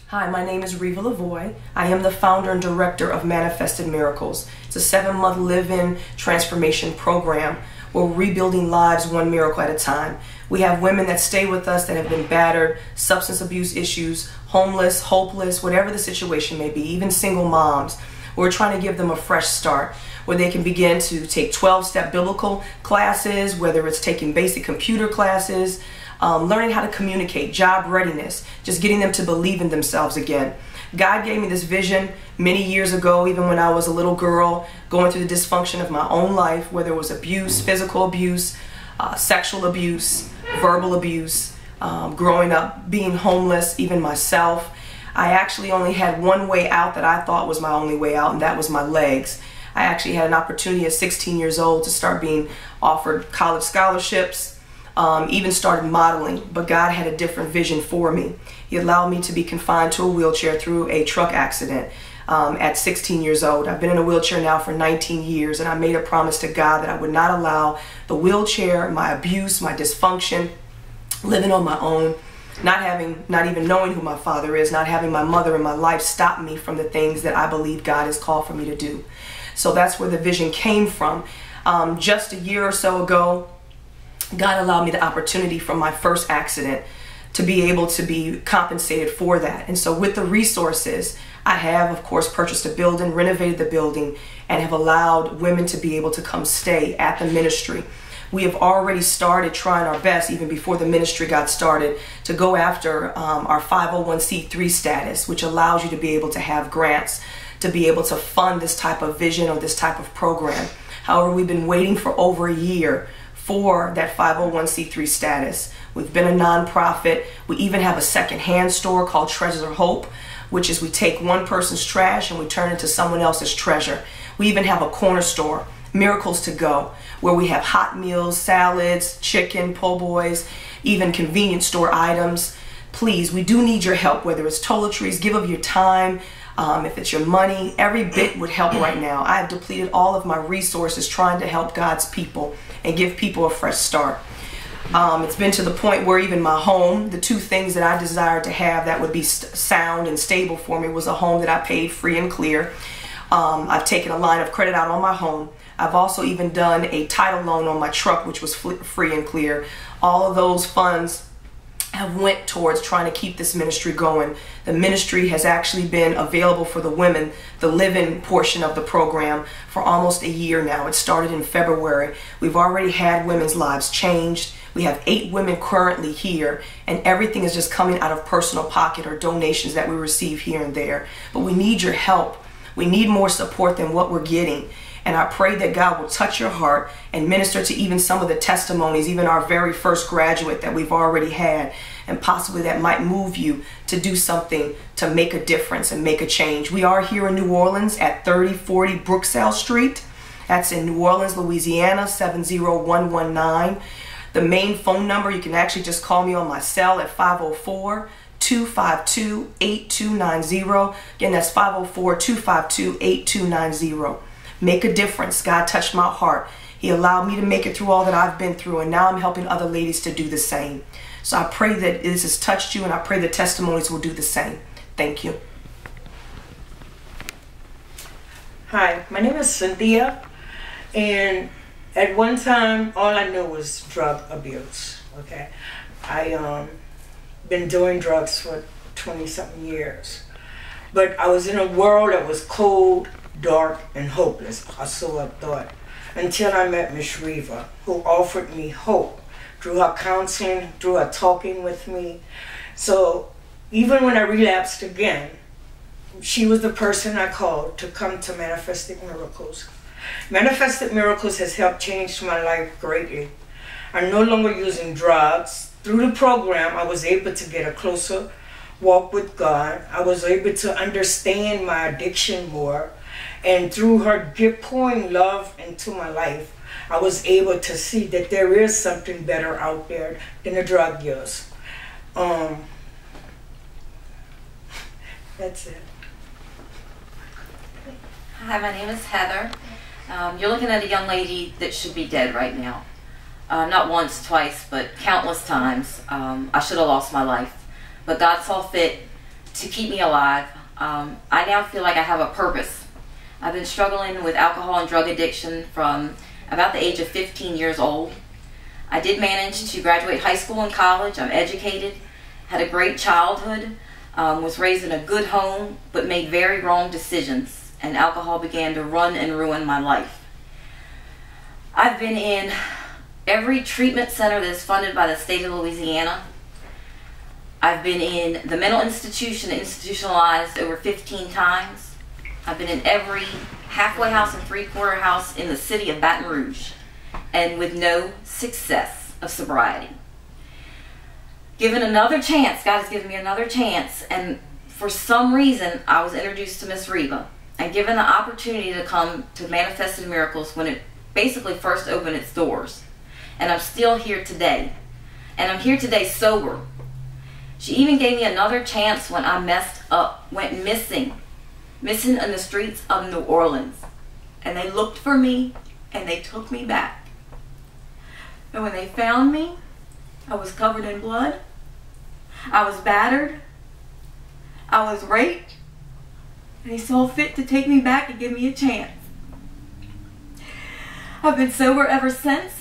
Hi, my name is Riva Lavoie. I am the founder and director of Manifested Miracles. It's a 7-month live-in transformation program where we're rebuilding lives one miracle at a time. We have women that stay with us that have been battered, substance abuse issues, homeless, hopeless, whatever the situation may be, even single moms. We're trying to give them a fresh start where they can begin to take 12-step biblical classes, whether it's taking basic computer classes, learning how to communicate, job readiness, just getting them to believe in themselves again. God gave me this vision many years ago, even when I was a little girl, going through the dysfunction of my own life, whether it was abuse, physical abuse, sexual abuse, verbal abuse, growing up, being homeless, even myself. I actually only had one way out that I thought was my only way out, and that was my legs. I actually had an opportunity at 16 years old to start being offered college scholarships, even started modeling, but God had a different vision for me. He allowed me to be confined to a wheelchair through a truck accident at 16 years old. I've been in a wheelchair now for 19 years, and I made a promise to God that I would not allow the wheelchair, my abuse, my dysfunction, living on my own, not even knowing who my father is, not having my mother in my life stop me from the things that I believe God has called for me to do. So that's where the vision came from. Just a year or so ago, God allowed me the opportunity from my first accident to be able to be compensated for that. And so with the resources, I have, of course, purchased a building, renovated the building, and have allowed women to be able to come stay at the ministry. We have already started trying our best, even before the ministry got started, to go after our 501c3 status, which allows you to be able to have grants, to be able to fund this type of vision or this type of program. However, we've been waiting for over a year for that 501c3 status. We've been a nonprofit. We even have a secondhand store called Treasures of Hope, which is we take one person's trash and we turn it into someone else's treasure. We even have a corner store, Miracles to Go, where we have hot meals, salads, chicken, po' boys, even convenience store items. Please, we do need your help, whether it's toiletries, give of your time, if it's your money, every bit would help right now. I have depleted all of my resources trying to help God's people and give people a fresh start. It's been to the point where even my home, the two things that I desired to have that would be sound and stable for me was a home that I paid free and clear. I've taken a line of credit out on my home. I've also even done a title loan on my truck, which was free and clear. All of those funds have went towards trying to keep this ministry going. The ministry has actually been available for the women, the live-in portion of the program, for almost a year now. It started in February. We've already had women's lives changed. We have 8 women currently here, and everything is just coming out of personal pocket or donations that we receive here and there. But we need your help. We need more support than what we're getting. And I pray that God will touch your heart and minister to even some of the testimonies, even our very first graduate that we've already had, and possibly that might move you to do something to make a difference and make a change. We are here in New Orleans at 3040 Brookesale Street. That's in New Orleans, Louisiana, 70119. The main phone number, you can actually just call me on my cell at 504-252-8290. Again, that's 504-252-8290. Make a difference. God touched my heart. He allowed me to make it through all that I've been through, and now I'm helping other ladies to do the same. So I pray that this has touched you, and I pray the testimonies will do the same. Thank you. Hi, my name is Cynthia, and at one time all I knew was drug abuse. Okay, I been doing drugs for 20-something years, but I was in a world that was cold, dark, and hopeless, or so I thought, until I met Miss Riva, who offered me hope through her counseling, through her talking with me. So even when I relapsed again, she was the person I called to come to Manifested Miracles. Manifested Miracles has helped change my life greatly. I'm no longer using drugs. Through the program, I was able to get a closer walk with God. I was able to understand my addiction more. And through her pouring love into my life, I was able to see that there is something better out there than the drug use. That's it. Hi, my name is Heather. You're looking at a young lady that should be dead right now. Not once, twice, but countless times. I should have lost my life. But God saw fit to keep me alive. I now feel like I have a purpose. I've been struggling with alcohol and drug addiction from about the age of 15 years old. I did manage to graduate high school and college. I'm educated, had a great childhood, was raised in a good home, but made very wrong decisions, and alcohol began to run and ruin my life. I've been in every treatment center that is funded by the state of Louisiana. I've been in the mental institution, institutionalized over 15 times. I've been in every halfway house and three-quarter house in the city of Baton Rouge, and with no success of sobriety. Given another chance, God has given me another chance, and for some reason I was introduced to Miss Reva and given the opportunity to come to Manifested Miracles when it basically first opened its doors. And I'm still here today. And I'm here today sober. She even gave me another chance when I messed up, went missing in the streets of New Orleans. And they looked for me and they took me back. And when they found me, I was covered in blood. I was battered. I was raped. And he saw fit to take me back and give me a chance. I've been sober ever since.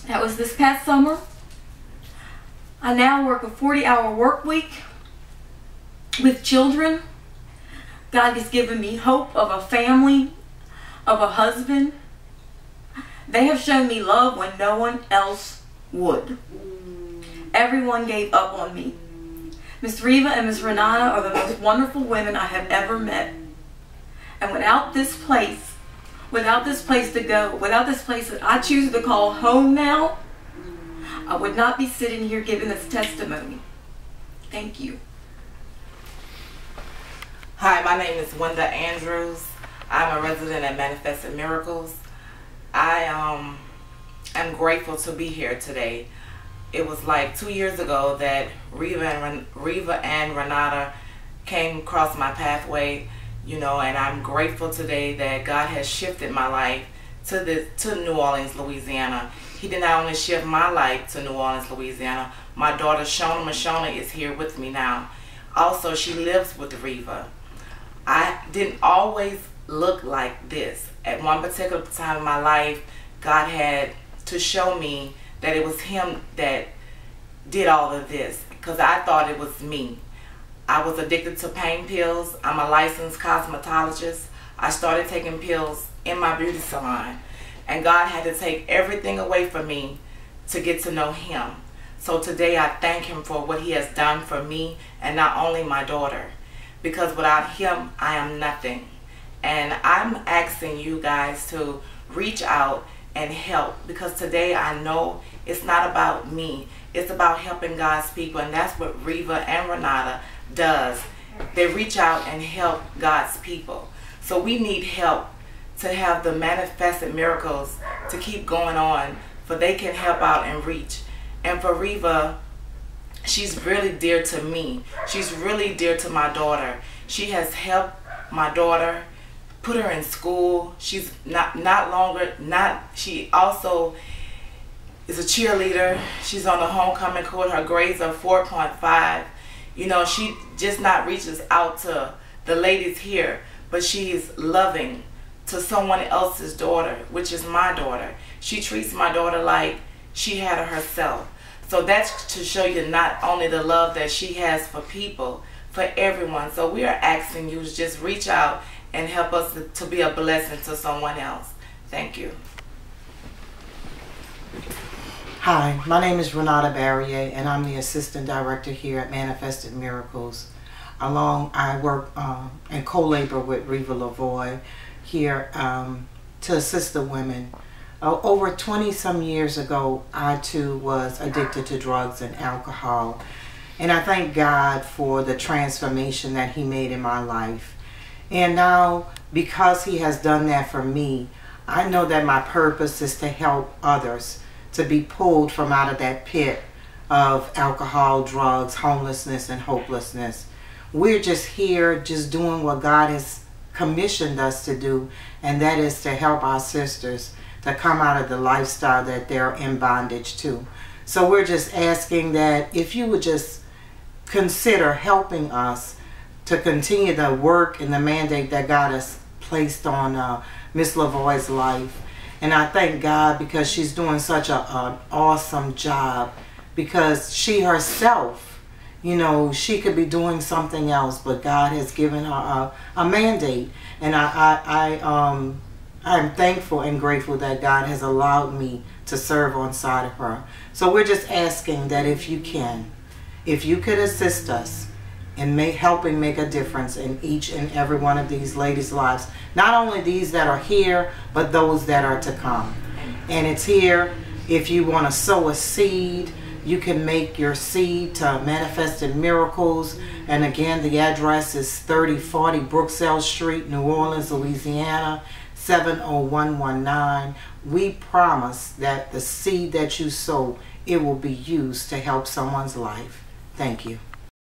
That was this past summer. I now work a 40-hour work week with children. God has given me hope of a family, of a husband. They have shown me love when no one else would. Everyone gave up on me. Miss Reva and Miss Renata are the most wonderful women I have ever met. And without this place to go, without this place that I choose to call home now, I would not be sitting here giving this testimony. Thank you. Hi, my name is Wanda Andrews. I'm a resident at Manifested Miracles. I am grateful to be here today. It was like 2 years ago that Reva and Renata came across my pathway, you know, and I'm grateful today that God has shifted my life to New Orleans, Louisiana. He did not only shift my life to New Orleans, Louisiana. My daughter Shona Mashona is here with me now. Also, she lives with Reva. I didn't always look like this. At one particular time in my life, God had to show me that it was Him that did all of this, because I thought it was me. I was addicted to pain pills. I'm a licensed cosmetologist. I started taking pills in my beauty salon, and God had to take everything away from me to get to know Him. So today I thank Him for what He has done for me, and not only my daughter, because without Him I am nothing. And I'm asking you guys to reach out and help, because today I know it's not about me. It's about helping God's people, and that's what Reva and Renata does. They reach out and help God's people. So we need help to have the Manifested Miracles to keep going on, for they can help out and reach. And for Reva, she's really dear to me. She's really dear to my daughter. She has helped my daughter, put her in school. She's she also is a cheerleader. She's on the homecoming court. Her grades are 4.5. You know, she just not reaches out to the ladies here, but she's loving to someone else's daughter, which is my daughter. She treats my daughter like she had her herself. So that's to show you not only the love that she has for people, for everyone. So we are asking you to just reach out and help us to be a blessing to someone else. Thank you. Hi, my name is Renata Barrier, and I'm the Assistant Director here at Manifested Miracles. I work and co-labor with Reva Lavoie here to assist the women. Over 20-some years ago, I too was addicted to drugs and alcohol. And I thank God for the transformation that He made in my life. And now, because He has done that for me, I know that my purpose is to help others to be pulled from out of that pit of alcohol, drugs, homelessness, and hopelessness. We're just here just doing what God has commissioned us to do, and that is to help our sisters to come out of the lifestyle that they're in bondage to. So we're just asking that if you would just consider helping us to continue the work and the mandate that God has placed on Miss Lavoie's life. And I thank God because she's doing such an awesome job, because she herself, you know, she could be doing something else, but God has given her a mandate. And I'm thankful and grateful that God has allowed me to serve on side of her. So we're just asking that if you could assist us in helping make a difference in each and every one of these ladies' lives. Not only these that are here, but those that are to come. And it's here. If you want to sow a seed, you can make your seed to Manifested Miracles. And again, the address is 3040 Brooksell Street, New Orleans, Louisiana, 70119. We promise that the seed that you sow, it will be used to help someone's life. Thank you.